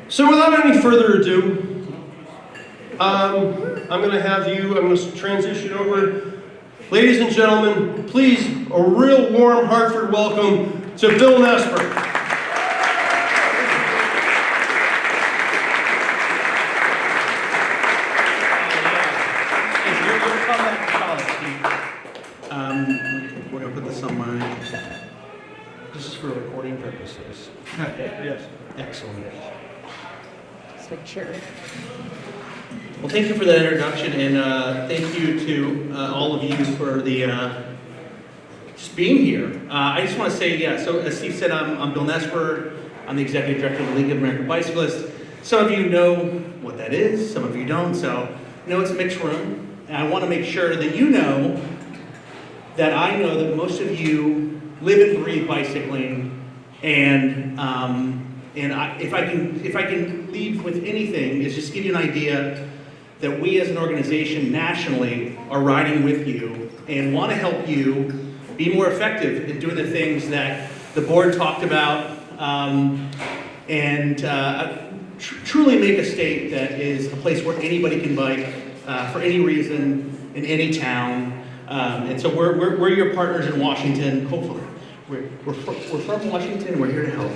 So without any further ado, I'm going to transition over. Ladies and gentlemen, please, a real warm Hartford welcome to Bill Nesper. We're going to put this on my... This is for recording purposes. Yes. Excellent. Just make sure. Well, thank you for that introduction, and thank you to all of you for the just being here. I just want to say, so as Steve said, I'm Bill Nesper. I'm the Executive Director of the League of American Bicyclists. Some of you know what that is, some of you don't, so it's a mixed room. And I want to make sure that you know that I know that most of you live and breathe bicycling, and if I can leave with anything, is just give you an idea that we as an organization nationally are riding with you and want to help you be more effective in doing the things that the board talked about, and truly make a state that is a place where anybody can bike for any reason in any town. And so we're your partners in Washington. Hopefully, we're from Washington. We're here to help.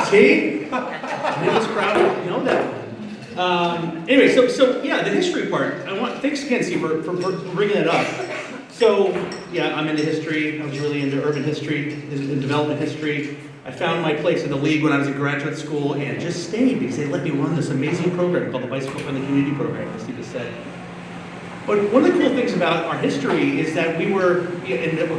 See, this crowd know that. Anyway, so yeah, the history part. Thanks again, Steve, for bringing it up. So yeah, I'm into history. I was really into urban history and development history. I found my place in the league when I was in graduate school and just stayed because they let me run this amazing program called the Bicycle Friendly Community Program, as Steve just said. But one of the cool things about our history is that we're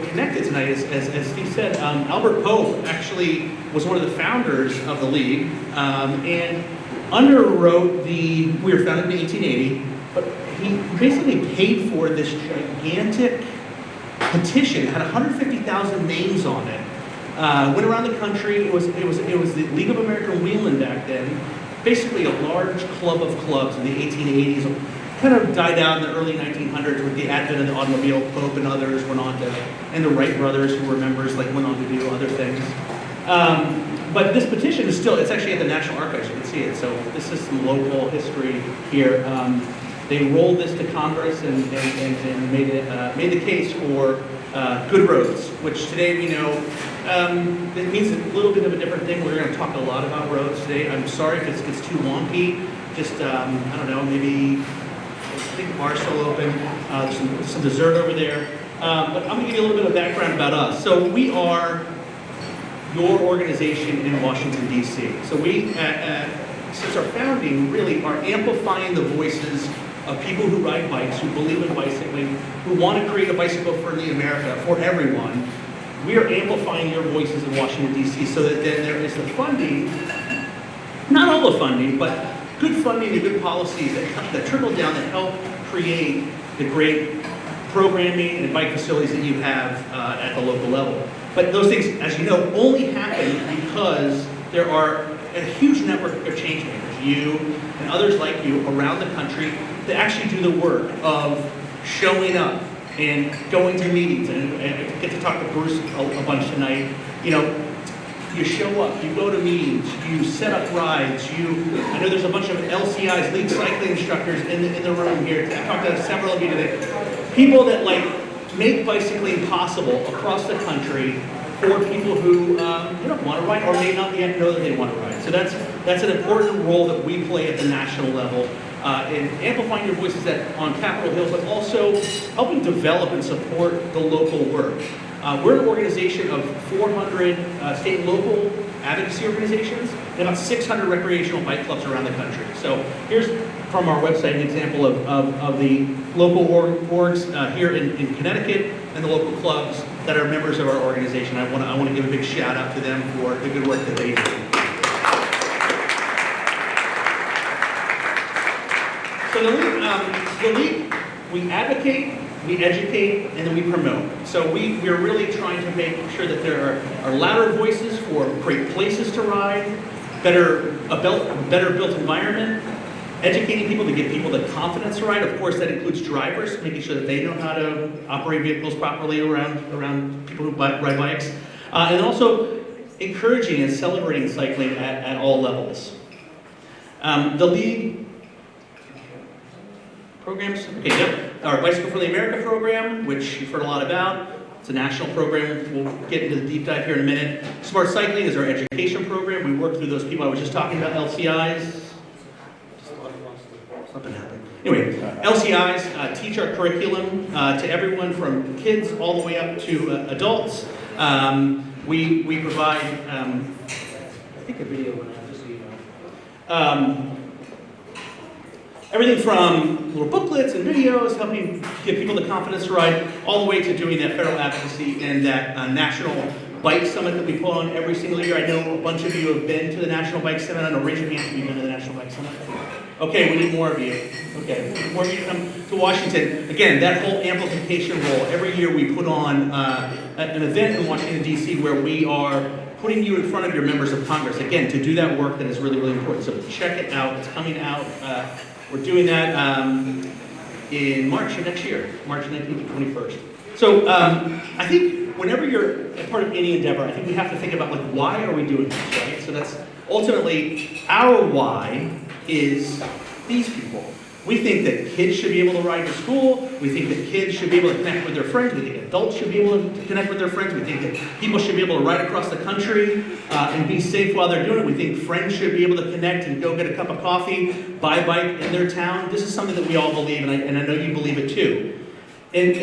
connected tonight, as Steve said. Albert Pope actually was one of the founders of the league, and underwrote we were founded in 1880, but he basically paid for this gigantic petition. It had 150,000 names on it. Went around the country. It was the League of American Wheelmen back then, basically a large club of clubs in the 1880s. Kind of died out in the early 1900s with the advent of the automobile. Pope and others went on to, and the Wright brothers, who were members, went on to do other things. But this petition is it's actually at the National Archives. You can see it. So this is some local history here. They rolled this to Congress and made the case for good roads, which today we know it means a little bit of a different thing. We're going to talk a lot about roads today. I'm sorry if it gets too wonky. Just I don't know, maybe. I think the bar's still open. There's some dessert over there. But I'm going to give you a little bit of background about us. So we are your organization in Washington, D.C. So we, since our founding, really are amplifying the voices of people who ride bikes, who believe in bicycling, who want to create a bicycle-friendly America for everyone. We are amplifying your voices in Washington, D.C. so that then there is the funding, not all the funding, but good funding and good policies that trickle down that help create the great programming and bike facilities that you have at the local level. But those things, as you know, only happen because there are a huge network of change makers, you and others like you around the country, that actually do the work of showing up and going to meetings. And I get to talk to Bruce a bunch tonight. You show up, you go to meetings, you set up rides, I know there's a bunch of LCIs, league cycling instructors in the room here. I talked to several of you today. People that make bicycling possible across the country for people who want to ride or may not yet know that they want to ride. So that's an important role that we play at the national level in amplifying your voices on Capitol Hill, but also helping develop and support the local work. We're an organization of 400 state and local advocacy organizations and about 600 recreational bike clubs around the country. So here's from our website an example of the local orgs here in Connecticut and the local clubs that are members of our organization. I want to give a big shout out to them for the good work that they do. So the league, we advocate, we educate, and then we promote. So we're really trying to make sure that there are louder voices for great places to ride, a better built environment, educating people to give people the confidence to ride. Of course, that includes drivers, making sure that they know how to operate vehicles properly around people who ride bikes. And also encouraging and celebrating cycling at all levels. The lead programs, okay, yep. Our Bicycle for the America program, which you've heard a lot about. It's a national program. We'll get into the deep dive here in a minute. Smart Cycling is our education program. We work through those people I was just talking about, LCIs. Something happened. Anyway, LCIs teach our curriculum to everyone from kids all the way up to adults. We provide, I think a video went out just so you know. Everything from little booklets and videos, helping give people the confidence to ride, all the way to doing that federal advocacy and that national bike summit that we put on every single year. I know a bunch of you have been to the National Bike Summit. I know, raise your hand if you've been to the National Bike Summit. Okay, we need more of you. Okay, more of you to come to Washington. Again, that whole amplification role. Every year we put on an event in Washington, D.C. where we are putting you in front of your members of Congress. Again, to do that work that is really, really important. So check it out. It's coming out. We're doing that in March of next year, March 19th to 21st. So I think whenever you're a part of any endeavor, I think we have to think about, like, why are we doing this, right? So that's ultimately our why is these people. We think that kids should be able to ride to school. We think that kids should be able to connect with their friends. We think adults should be able to connect with their friends. We think that people should be able to ride across the country and be safe while they're doing it. We think friends should be able to connect and go get a cup of coffee, buy a bike in their town. This is something that we all believe, and I know you believe it too. And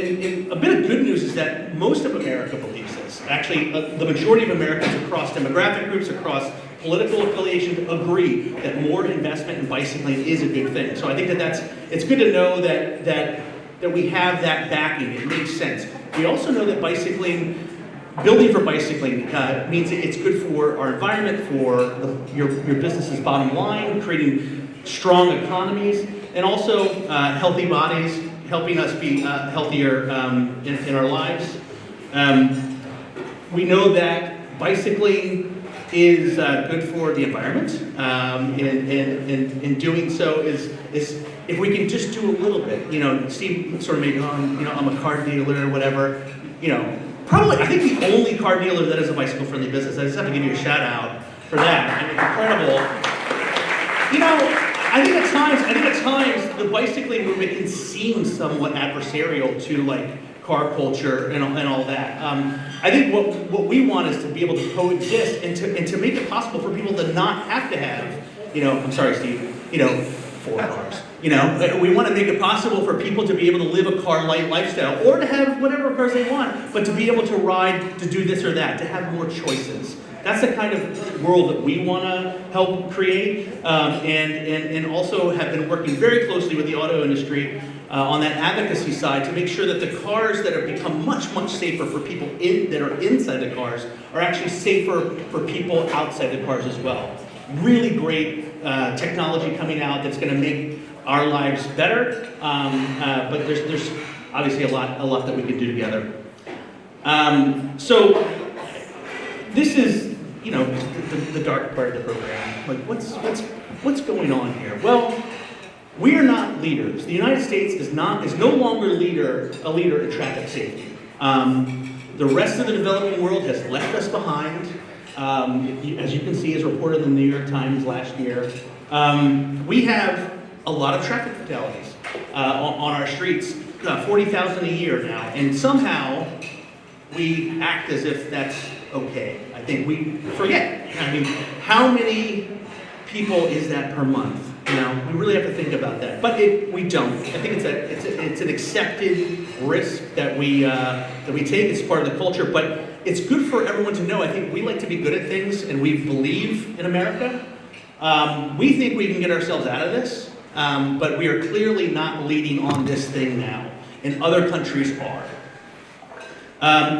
a bit of good news is that most of America believes this. Actually, the majority of Americans across demographic groups, across political affiliations, agree that more investment in bicycling is a good thing. So I think it's good to know that we have that backing. It makes sense. We also know that building for bicycling means it's good for our environment, for your business's bottom line, creating strong economies, and also healthy bodies, helping us be healthier in our lives. We know that bicycling is good for the environment, and doing so is if we can just do a little bit. You know, Steve sort of made, I'm a car dealer or whatever. You know, probably I think the only car dealer that is a bicycle-friendly business. I just have to give you a shout out for that. I mean, incredible. You know, I think at times the bicycling movement can seem somewhat adversarial to, like, car culture and all that. I think what we want is to be able to coexist and to make it possible for people to not have to have, I'm sorry, Steve, 4 cars. We want to make it possible for people to be able to live a car-light lifestyle, or to have whatever cars they want, but to be able to ride, to do this or that, to have more choices. That's the kind of world that we want to help create, and also have been working very closely with the auto industry on that advocacy side to make sure that the cars that have become much, much safer for people that are inside the cars are actually safer for people outside the cars as well. Really great technology coming out that's going to make our lives better, but there's obviously a lot that we can do together. So this is, the dark part of the program. Like, what's going on here? Well, we are not leaders. The United States is no longer a leader in traffic safety. The rest of the developing world has left us behind. As you can see, as reported in the New York Times last year, we have a lot of traffic fatalities on our streets, 40,000 a year now, and somehow we act as if that's okay. I think we forget. I mean, how many people is that per month? We really have to think about that, but we don't. I think it's an accepted risk that we take. It's part of the culture, but it's good for everyone to know. I think we like to be good at things, and we believe in America. We think we can get ourselves out of this, but we are clearly not leading on this thing now, and other countries are.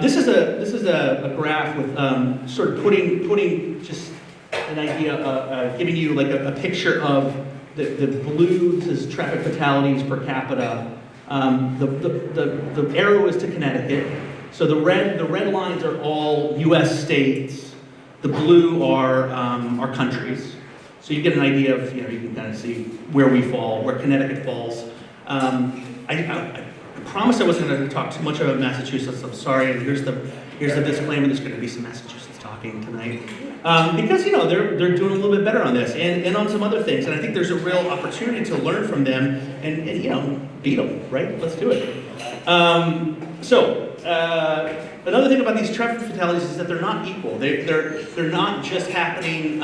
This is a graph with sort of putting just an idea, giving you like a picture of the blue is traffic fatalities per capita. The arrow is to Connecticut. So the red lines are all U.S. states. The blue are countries. So you get an idea of, you can kind of see where we fall, where Connecticut falls. I promised I wasn't going to talk too much about Massachusetts. I'm sorry. And here's the disclaimer. There's going to be some Massachusetts talk. talking tonight. Because, they're doing a little bit better on this and on some other things. And I think there's a real opportunity to learn from them and beat them, right? Let's do it. Another thing about these traffic fatalities is that they're not equal. They're not just happening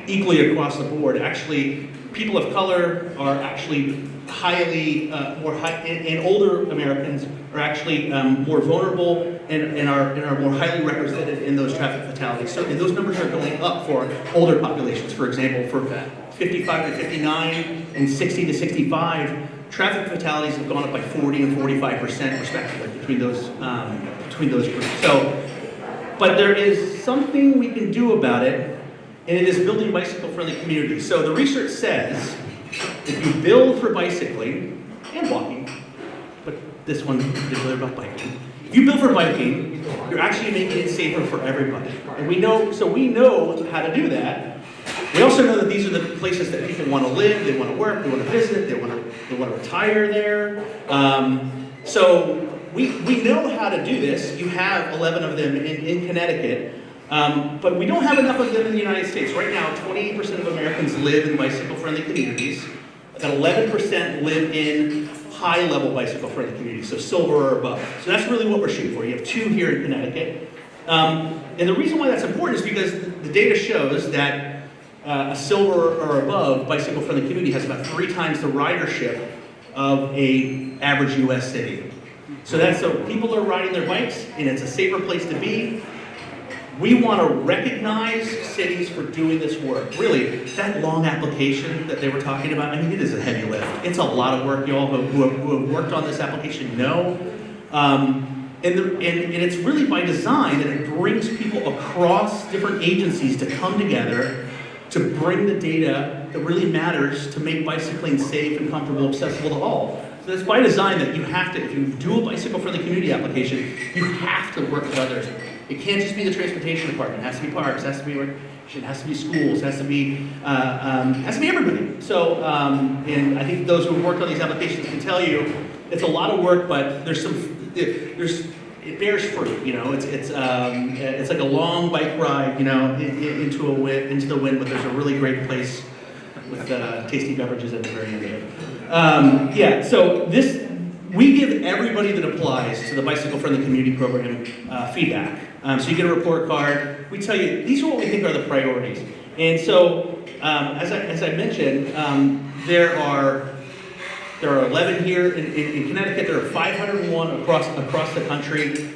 equally across the board. Actually, people of color are actually highly and older Americans are actually more vulnerable and are more highly represented in those traffic fatalities. So, and those numbers are going up for older populations. For example, for 55 to 59 and 60 to 65, traffic fatalities have gone up by 40 and 45% respectively between those groups. So, but there is something we can do about it, and it is building bicycle-friendly communities. So the research says if you build for bicycling and walking, but this one is particularly about biking. If you build for biking, you're actually making it safer for everybody. And we know how to do that. We also know that these are the places that people want to live, they want to work, they want to visit, they want to retire there. So we know how to do this. You have 11 of them in Connecticut. But we don't have enough of them in the United States. Right now, 28% of Americans live in bicycle-friendly communities. About 11% live in high-level bicycle-friendly communities, so silver or above. So that's really what we're shooting for. You have 2 here in Connecticut. And the reason why that's important is because the data shows that a silver or above bicycle-friendly community has about 3 times the ridership of an average U.S. city. So people are riding their bikes, and it's a safer place to be. We want to recognize cities for doing this work. Really, that long application that they were talking about, I mean, it is a heavy lift. It's a lot of work. You all who have worked on this application know. And it's really by design that it brings people across different agencies to come together to bring the data that really matters to make bicycling safe and comfortable, accessible to all. So it's by design that you have to, if you do a bicycle-friendly community application, you have to work with others. It can't just be the transportation department. It has to be parks. It has to be it has to be schools. It has to be everybody. So, and I think those who have worked on these applications can tell you it's a lot of work, but it bears fruit. It's like a long bike ride, into the wind. But there's a really great place with tasty beverages at the very end of it. So we give everybody that applies to the Bicycle Friendly Community Program feedback. So you get a report card. We tell you, these are what we think are the priorities. And so, as I mentioned, there are 11 here in Connecticut. There are 501 across the country.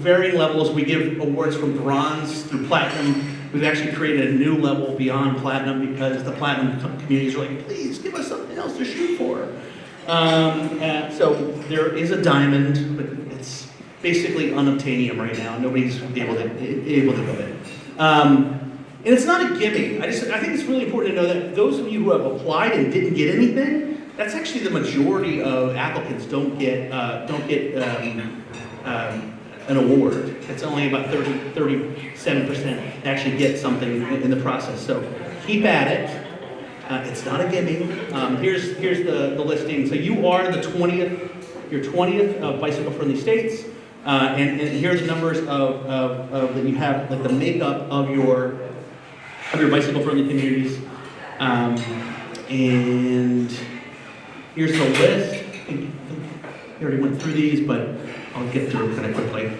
Varying levels. We give awards from bronze through platinum. We've actually created a new level beyond platinum because the platinum communities are like, please give us something else to shoot for. So there is a diamond, but it's basically unobtainium right now. Nobody's able to go in. And it's not a gimme. I think it's really important to know that those of you who have applied and didn't get anything, that's actually the majority of applicants don't get an award. It's only about 37% actually get something in the process. So keep at it. It's not a gimme. Here's the listing. So you are the 20th, your 20th of bicycle-friendly states, and here are the numbers of that you have, like the makeup of your bicycle-friendly communities. And here's the list. We already went through these, but I'll get through kind of quickly.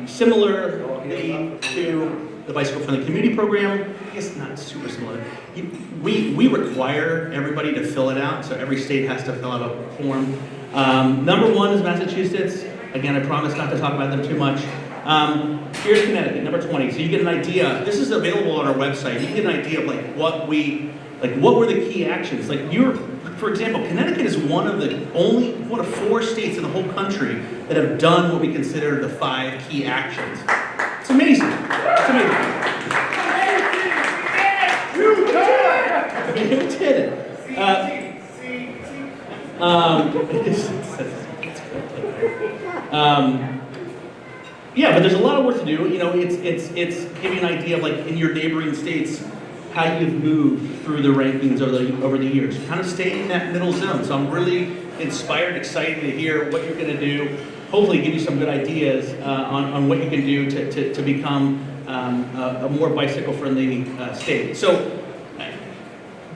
Similarly to the Bicycle Friendly Community Program, I guess not super similar. We require everybody to fill it out, so every state has to fill out a form. Number 1 is Massachusetts. Again, I promise not to talk about them too much. Here's Connecticut, number 20. So you get an idea. This is available on our website. You can get an idea of what were the key actions. For example, Connecticut is one of 4 states in the whole country that have done what we consider the 5 key actions. It's amazing. It's amazing. You did it. Yeah, but there's a lot of work to do. It's giving you an idea of in your neighboring states how you've moved through the rankings over the years. Kind of stay in that middle zone. So I'm really inspired, excited to hear what you're going to do. hopefully give you some good ideas on what you can do to become a more bicycle-friendly state. So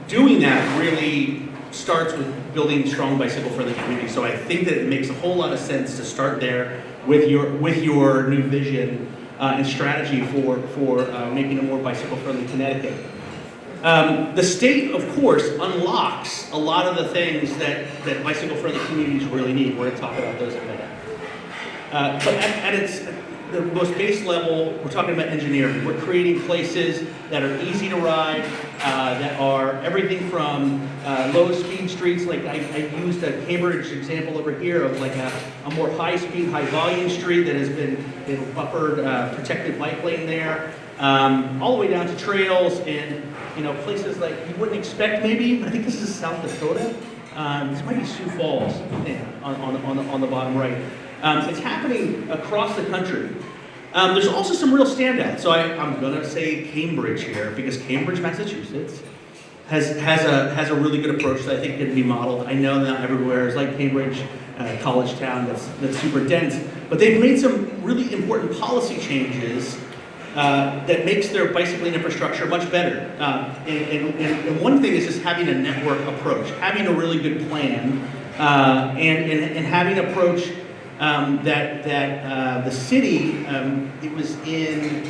doing that really starts with building strong bicycle-friendly communities. So I think that it makes a whole lot of sense to start there with your new vision and strategy for making a more bicycle-friendly Connecticut. The state, of course, unlocks a lot of the things that bicycle-friendly communities really need. We're going to talk about those in a minute. But at the most base level, we're talking about engineering. We're creating places that are easy to ride, that are everything from low-speed streets, like I used a Cambridge example over here of like a more high-speed, high-volume street that has been buffered, protected bike lane there, all the way down to trails and places like you wouldn't expect maybe. I think this is South Dakota. This might be Sioux Falls on the bottom right. It's happening across the country. There's also some real standouts. So I'm going to say Cambridge here because Cambridge, Massachusetts has a really good approach that I think can be modeled. I know that everywhere is like Cambridge, college town that's super dense, but they've made some really important policy changes that makes their bicycling infrastructure much better. And one thing is just having a network approach, having a really good plan, and having an approach that the city, it was in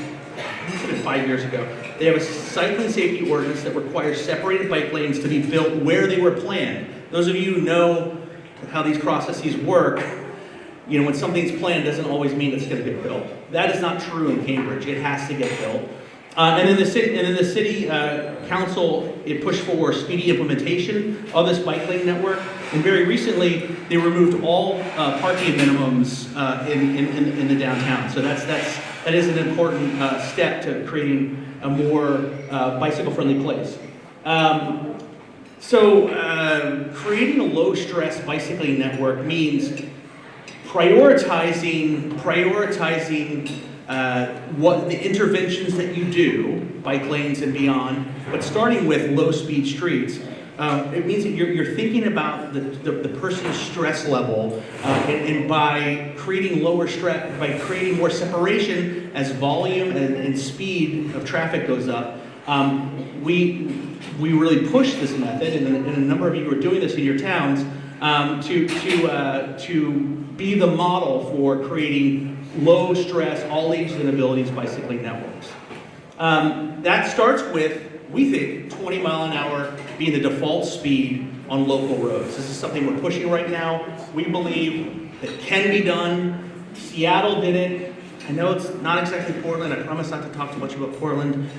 5 years ago, they have a cycling safety ordinance that requires separated bike lanes to be built where they were planned. Those of you who know how these processes work, when something's planned doesn't always mean it's going to get built. That is not true in Cambridge. It has to get built. And then the city council, it pushed for speedy implementation of this bike lane network. And very recently, they removed all parking minimums in the downtown. So that is an important step to creating a more bicycle-friendly place. So creating a low-stress bicycling network means prioritizing what the interventions that you do, bike lanes and beyond, but starting with low-speed streets. It means that you're thinking about the person's stress level, and by creating lower stress, by creating more separation as volume and speed of traffic goes up, we really push this method, and a number of you are doing this in your towns, to be the model for creating low stress, all ages and abilities bicycling networks. That starts with, we think, 20 mile an hour being the default speed on local roads. This is something we're pushing right now. We believe that can be done. Seattle did it. I know it's not exactly Portland. I promise not to talk too much about Portland.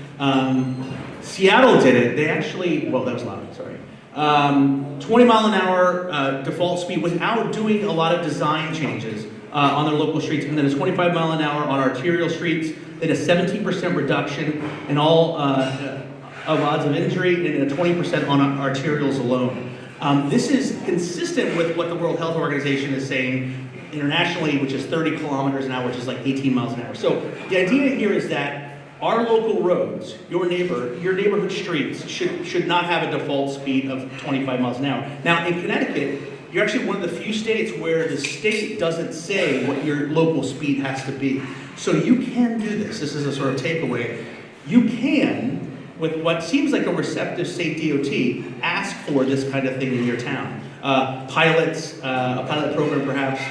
Seattle did it. They actually, well, that was loud, sorry. 20 mile an hour default speed without doing a lot of design changes on their local streets, and then a 25 mile an hour on arterial streets, then a 17% reduction in all of odds of injury, and a 20% on arterials alone. This is consistent with what the World Health Organization is saying internationally, which is 30 kilometers an hour, which is like 18 miles an hour. So the idea here is that our local roads, your neighborhood streets should not have a default speed of 25 miles an hour. Now in Connecticut, you're actually one of the few states where the state doesn't say what your local speed has to be. So you can do this. This is a sort of takeaway. You can, with what seems like a receptive state DOT, ask for this kind of thing in your town. Pilots, a pilot program perhaps.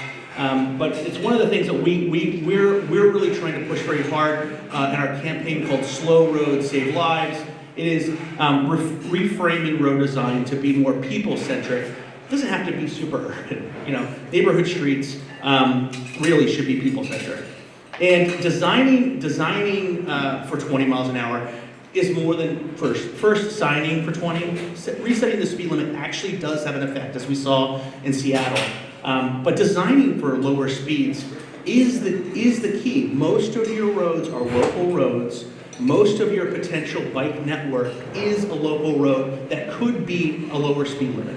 But it's one of the things that we're really trying to push very hard in our campaign called Slow Roads Save Lives. It is reframing road design to be more people-centric. It doesn't have to be super urban. Neighborhood streets really should be people-centric. And designing for 20 miles an hour is more than first signing for 20. Resetting the speed limit actually does have an effect, as we saw in Seattle. But designing for lower speeds is the key. Most of your roads are local roads. Most of your potential bike network is a local road that could be a lower speed limit.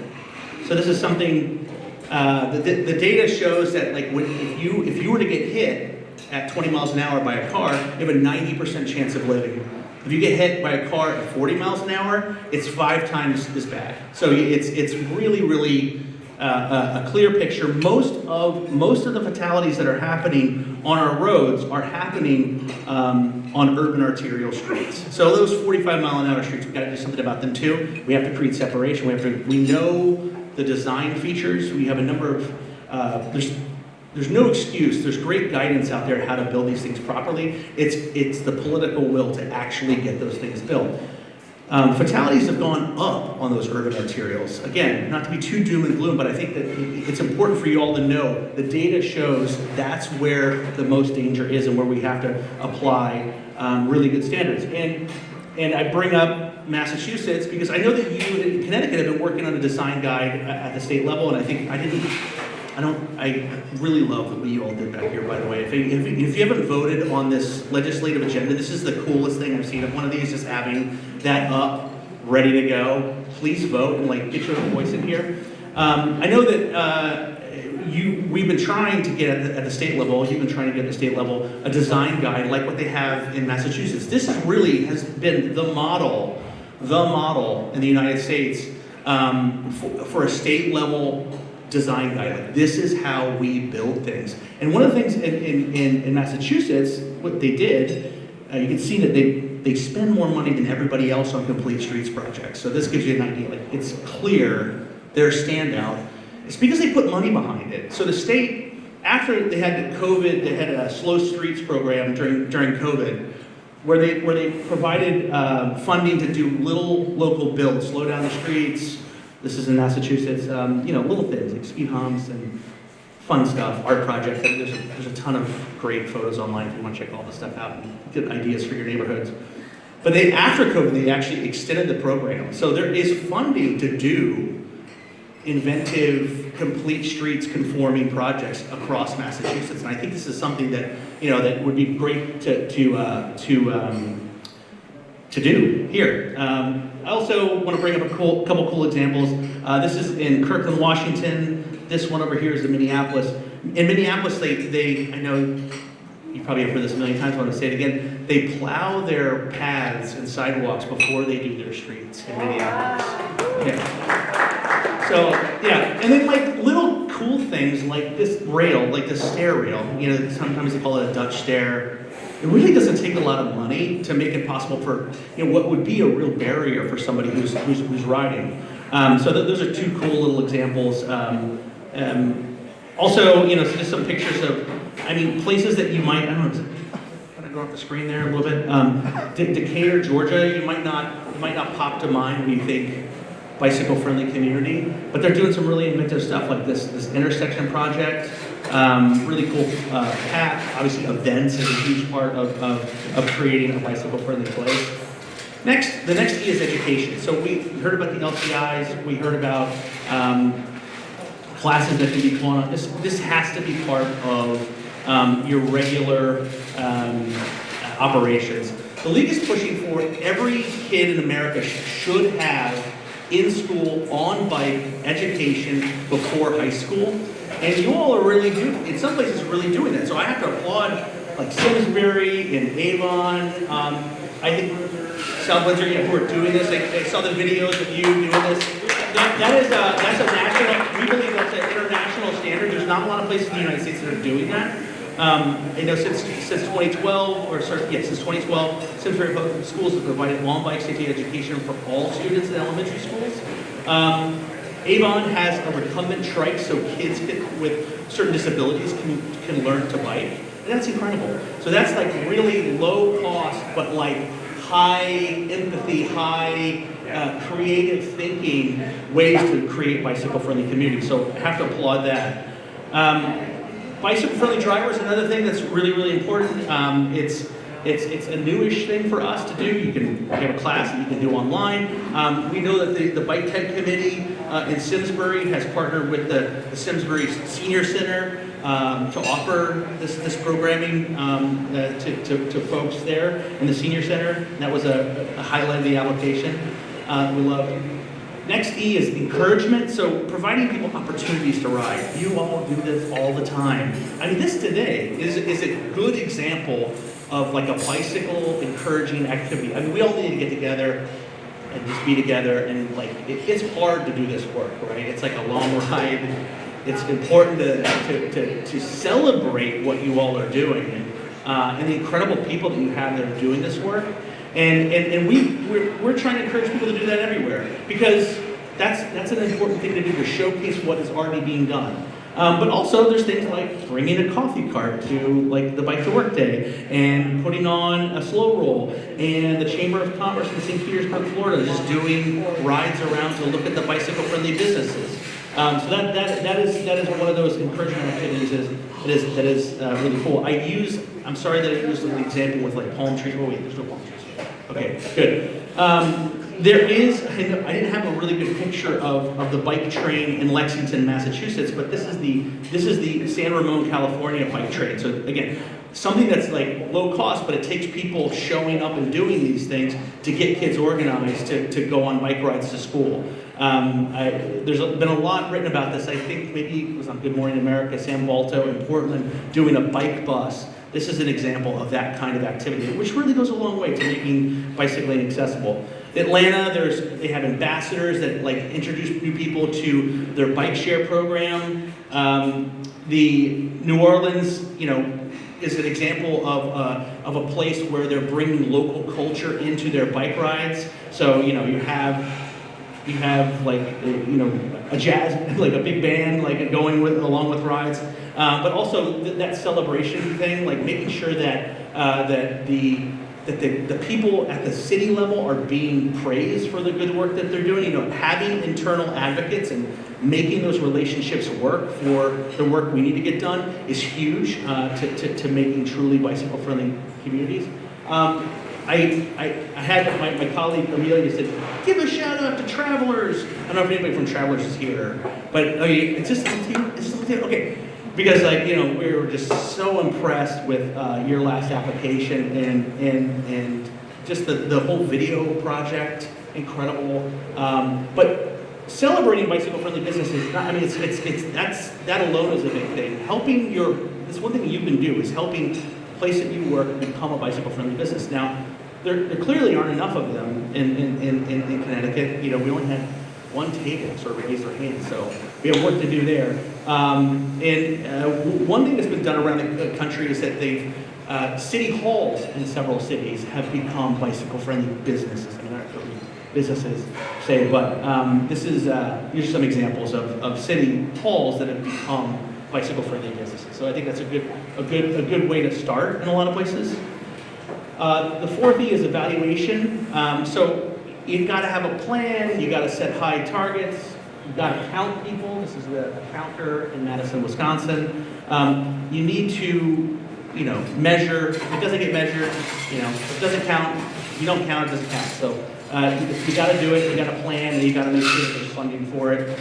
So this is something, the data shows that if you were to get hit at 20 miles an hour by a car, you have a 90% chance of living. If you get hit by a car at 40 miles an hour, it's 5 times as bad. So it's really, really a clear picture, most of the fatalities that are happening on our roads are happening on urban arterial streets. So those 45-mile-an-hour streets, we've got to do something about them too. We have to create separation. We know the design features. We have a number of there's no excuse. There's great guidance out there how to build these things properly. It's the political will to actually get those things built. Fatalities have gone up on those urban arterials. Again, not to be too doom and gloom, but I think that it's important for you all to know the data shows that's where the most danger is and where we have to apply really good standards. And I bring up Massachusetts because I know that you in Connecticut have been working on a design guide at the state level, and I think I really love what you all did back here, by the way. If you haven't voted on this legislative agenda, this is the coolest thing I've seen. One of these is having that up, ready to go. Please vote and get your voice in here. I know that we've been trying to get at the state level, you've been trying to get at the state level, a design guide like what they have in Massachusetts. This really has been the model in the United States for a state level design guide. This is how we build things. And one of the things in Massachusetts, what they did, you can see that they spend more money than everybody else on complete streets projects. So this gives you an idea. It's clear their standout. It's because they put money behind it. So the state, after they had COVID, they had a slow streets program during COVID, where they provided funding to do little local builds, slow down the streets. This is in Massachusetts, little things like speed humps and fun stuff, art projects. There's a ton of great photos online if you want to check all this stuff out and get ideas for your neighborhoods. But after COVID, they actually extended the program. So there is funding to do inventive, complete streets conforming projects across Massachusetts. And I think this is something that, that would be great to do here. I also want to bring up a couple cool examples. This is in Kirkland, Washington. This one over here is in Minneapolis. In Minneapolis, I know you probably have heard this a million times, I want to say it again, they plow their paths and sidewalks before they do their streets in Minneapolis. Yeah. So, yeah, and then little cool things like this rail, like the stair rail, sometimes they call it a Dutch stair. It really doesn't take a lot of money to make it possible for what would be a real barrier for somebody who's riding. So those are two cool little examples. Also, just some pictures of, places that you might, I don't know, can I go off the screen there a little bit? Decatur, Georgia, you might not pop to mind when you think bicycle-friendly community, but they're doing some really inventive stuff like this intersection project. Really cool path. Obviously, events is a huge part of creating a bicycle-friendly place. The next E is education. So we heard about the LTIs. We heard about classes that can be taught on. This has to be part of your regular operations. The league is pushing for every kid in America should have in-school, on-bike education before high school. And you all are really doing, in some places, really doing that. So I have to applaud Simsbury and Avon. I think South Windsor, who are doing this. I saw the videos of you doing this. That's a national, we believe that's an international standard. There's not a lot of places in the United States that are doing that. Since 2012, since 2012, Simsbury Public Schools have provided long bike safety education for all students in elementary schools. Avon has a recumbent trike so kids with certain disabilities can learn to bike. And that's incredible. So that's really low cost, but high empathy, high creative thinking ways to create bicycle-friendly communities. So I have to applaud that. Bicycle-friendly drivers, another thing that's really, really important. It's a newish thing for us to do. You can have a class that you can do online. We know that the Bike Tech Committee in Simsbury has partnered with the Simsbury Senior Center to offer this programming to folks there in the Senior Center. And that was a highlight of the application. We love it. Next E is encouragement, so providing people opportunities to ride. You all do this all the time. This today is a good example of a bicycle encouraging activity. We all need to get together, and just be together. And like, it's hard to do this work, right? It's like a long ride. It's important to celebrate what you all are doing and the incredible people that you have that are doing this work. And we're trying to encourage people to do that everywhere, because that's an important thing to do, to showcase what is already being done. But also there's things like bringing a coffee cart to like the Bike to Work Day, and putting on a slow roll, and the Chamber of Commerce in St. Petersburg, Florida, just doing rides around to look at the bicycle-friendly businesses. So that is one of those encouragement activities that is really cool. I'm sorry that I used an example with like palm trees. Oh wait, there's no palm trees. Okay, good. There is, I didn't have a really good picture of the bike train in Lexington, Massachusetts, but this is the San Ramon, California bike train. So again, something that's like low cost, but it takes people showing up and doing these things to get kids organized to go on bike rides to school. There's been a lot written about this. I think maybe it was on Good Morning America, Sam Balto in Portland doing a bike bus. This is an example of that kind of activity, which really goes a long way to making bicycling accessible. Atlanta, they have ambassadors that like introduce new people to their bike share program. The New Orleans, is an example of a place where they're bringing local culture into their bike rides. So you have like a jazz, like a big band, like going along with rides, but also that celebration thing, like making sure that the people at the city level are being praised for the good work that they're doing. Having internal advocates and making those relationships work for the work we need to get done is huge to making truly bicycle-friendly communities. I had my colleague Amelia said, give a shout out to Travelers. I don't know if anybody from Travelers is here, but it's just okay. Because we were just so impressed with your last application and just the whole video project, incredible. But celebrating bicycle-friendly businesses, that alone is a big thing. This one thing you can do is helping the place that you work become a bicycle-friendly business. Now, there clearly aren't enough of them in Connecticut. We only had one table sort of raise their hand, so we have work to do there. One thing that's been done around the country is that city halls in several cities have become bicycle-friendly businesses. I mean, not really businesses say, but these are some examples of city halls that have become bicycle-friendly businesses. So I think that's a good way to start in a lot of places. The fourth E is evaluation. So you've got to have a plan. You got to set high targets. You've got to count people. This is a counter in Madison, Wisconsin. You need to, measure. If it doesn't get measured, if it doesn't count, you don't count, it doesn't count. So you got to do it. You got to plan, and you got to make sure there's funding for it.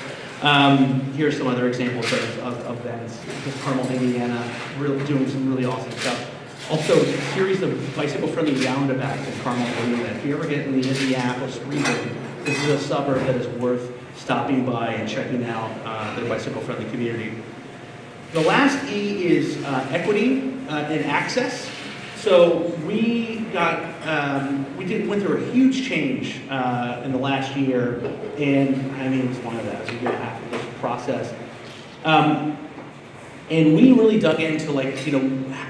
Here's some other examples of events. Just Carmel, Indiana, really doing some really awesome stuff. Also, a series of bicycle-friendly roundabouts in Carmel, Indiana. If you ever get in the Indianapolis region, this is a suburb that is worth stopping by and checking out the bicycle-friendly community. The last E is equity and access. So we went through a huge change in the last year, and I mean, it was one of that, it was a year and a half of this process. And we really dug into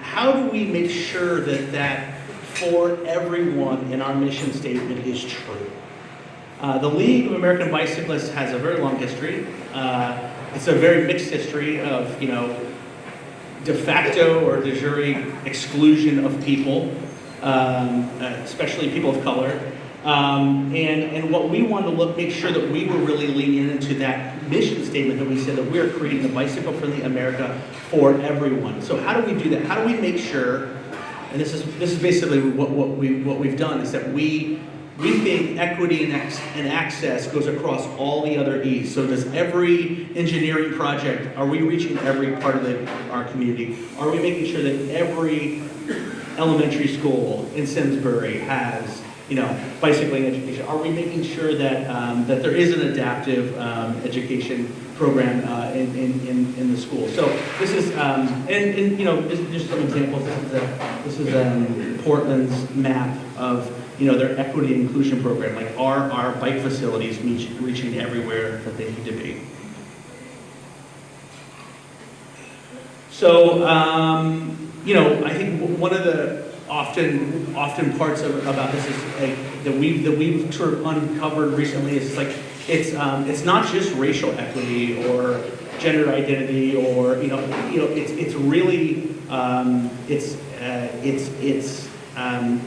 how do we make sure that for everyone in our mission statement is true? The League of American Bicyclists has a very long history. It's a very mixed history of, de facto or de jure exclusion of people, especially people of color. And what we wanted to make sure that we were really leaning into that mission statement that we said that we're creating a bicycle-friendly America for everyone. So how do we do that? How do we make sure, and this is basically what we've done, is that we think equity and access goes across all the other E's. So does every engineering project, are we reaching every part of our community? Are we making sure that every elementary school in Simsbury has bicycling education? Are we making sure that there is an adaptive education program in the school? So this is, there's some examples. This is Portland's map of their equity and inclusion program, like are our bike facilities reaching everywhere that they need to be. So, I think one of the often parts about this is like that we've sort of uncovered recently is like it's not just racial equity or gender identity or it's really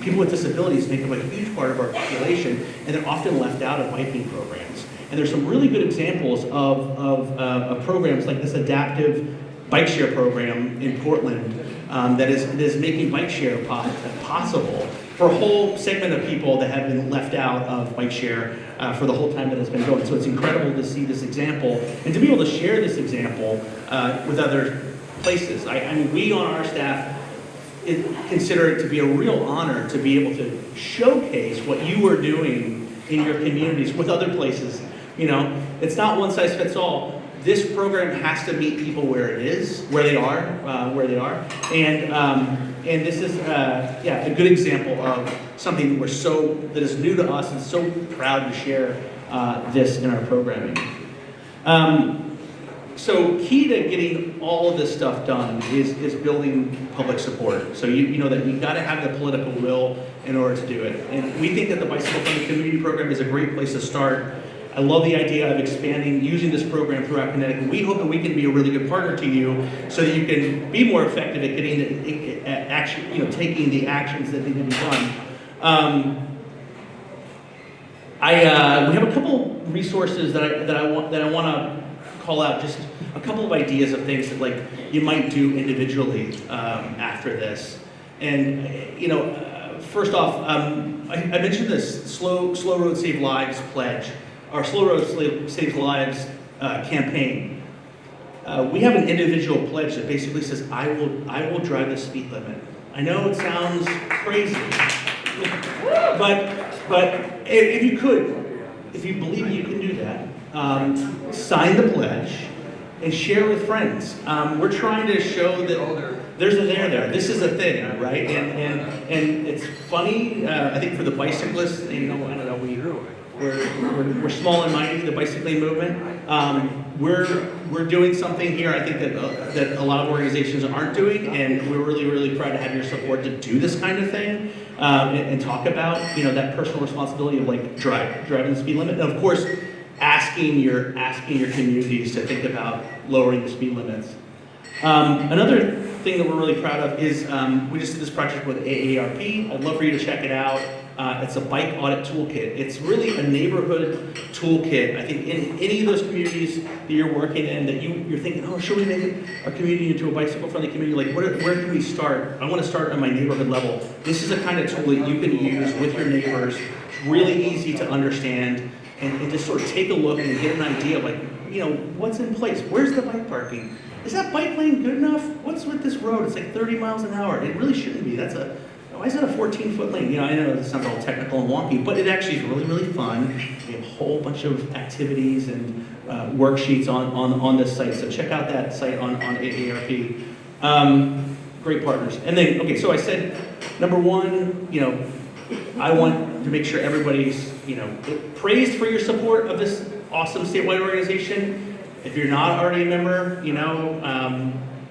people with disabilities make up a huge part of our population, and they're often left out of biking programs. And there's some really good examples of programs like this adaptive bike share program in Portland that is making bike share possible for a whole segment of people that have been left out of bike share for the whole time that it's been going. So it's incredible to see this example and to be able to share this example with other places. I mean, we on our staff consider it to be a real honor to be able to showcase what you are doing in your communities with other places. It's not one size fits all. This program has to meet people where they are, and this is a good example of something that is new to us and so proud to share this in our programming. So key to getting all of this stuff done is building public support. So you know that you've got to have the political will in order to do it. And we think that the Bicycle Friendly Community Program is a great place to start. I love the idea of expanding, using this program throughout Connecticut. We hope that we can be a really good partner to you so that you can be more effective at getting taking the actions that need to be done. We have a couple resources that I want to call out, just a couple of ideas of things that like you might do individually after this. And first off, I mentioned this Slow Road Save Lives pledge. Our Slow Road Saves Lives campaign. We have an individual pledge that basically says, I will drive the speed limit. I know it sounds crazy, but if you believe you can do that, sign the pledge and share with friends. We're trying to show that there's a there. This is a thing, right? And it's funny. I think for the bicyclists, I don't know, we're small and mighty, the bicycling movement. We're doing something here, I think that a lot of organizations aren't doing, and we're really, really proud to have your support to do this kind of thing and talk about that personal responsibility of like driving the speed limit, and of course asking your communities to think about lowering the speed limits. Another thing that we're really proud of is we just did this project with AARP. I'd love for you to check it out. It's a bike audit toolkit. It's really a neighborhood toolkit. I think in any of those communities that you're working in that you're thinking, oh, should we make our community into a bicycle-friendly community? Like, where can we start? I want to start on my neighborhood level. This is a kind of tool that you can use with your neighbors. It's really easy to understand and just sort of take a look and get an idea of like, what's in place? Where's the bike parking? Is that bike lane good enough? What's with this road? It's like 30 miles an hour. It really shouldn't be. Why is that a 14-foot lane? I know it sounds all technical and wonky, but it actually is really, really fun. We have a whole bunch of activities and worksheets on this site. So check out that site on AARP. Great partners. And then, okay, so I said, number one, I want to make sure everybody's, praised for your support of this awesome statewide organization. If you're not already a member,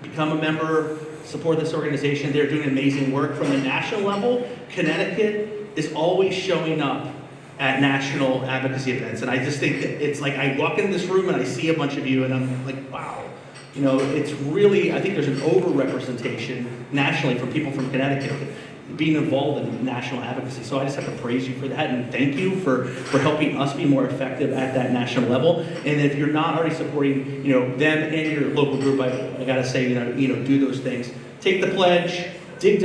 become a member, support this organization. They're doing amazing work from the national level. Connecticut is always showing up at national advocacy events. And I just think that it's like, I walk in this room and I see a bunch of you and I'm like, wow. It's really, I think there's an over-representation nationally for people from Connecticut being involved in national advocacy. So I just have to praise you for that and thank you for helping us be more effective at that national level. And if you're not already supporting, them and your local group, I gotta say, do those things. Take the pledge, dig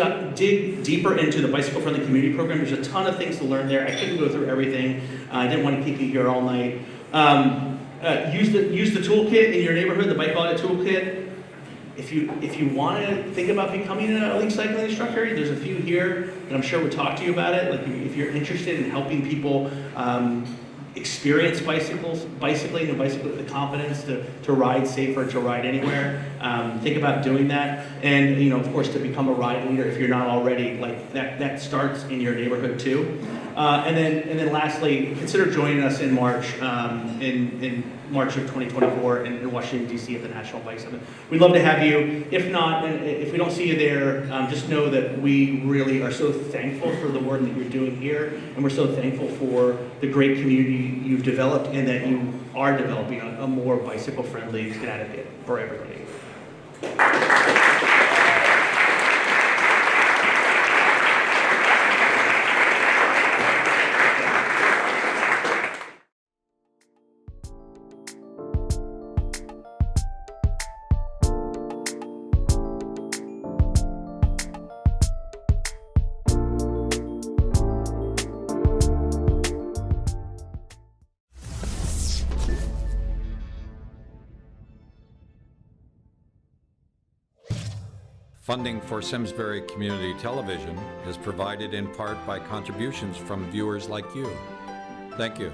deeper into the Bicycle Friendly Community Program. There's a ton of things to learn there. I couldn't go through everything. I didn't want to keep you here all night. Use the toolkit in your neighborhood, the bike audit toolkit. If you want to think about becoming a league cycling instructor, there's a few here, and I'm sure we'll talk to you about it. Like if you're interested in helping people experience bicycling and the confidence to ride safer, to ride anywhere, think about doing that. And of course, to become a ride leader if you're not already, like that starts in your neighborhood too. And then lastly, consider joining us in March, in March of 2024 in Washington, D.C. at the National Bike Summit. We'd love to have you. If not, if we don't see you there, just know that we really are so thankful for the work that you're doing here, and we're so thankful for the great community you've developed and that you are developing a more bicycle-friendly Connecticut for everybody. Funding for Simsbury Community Television is provided in part by contributions from viewers like you. Thank you.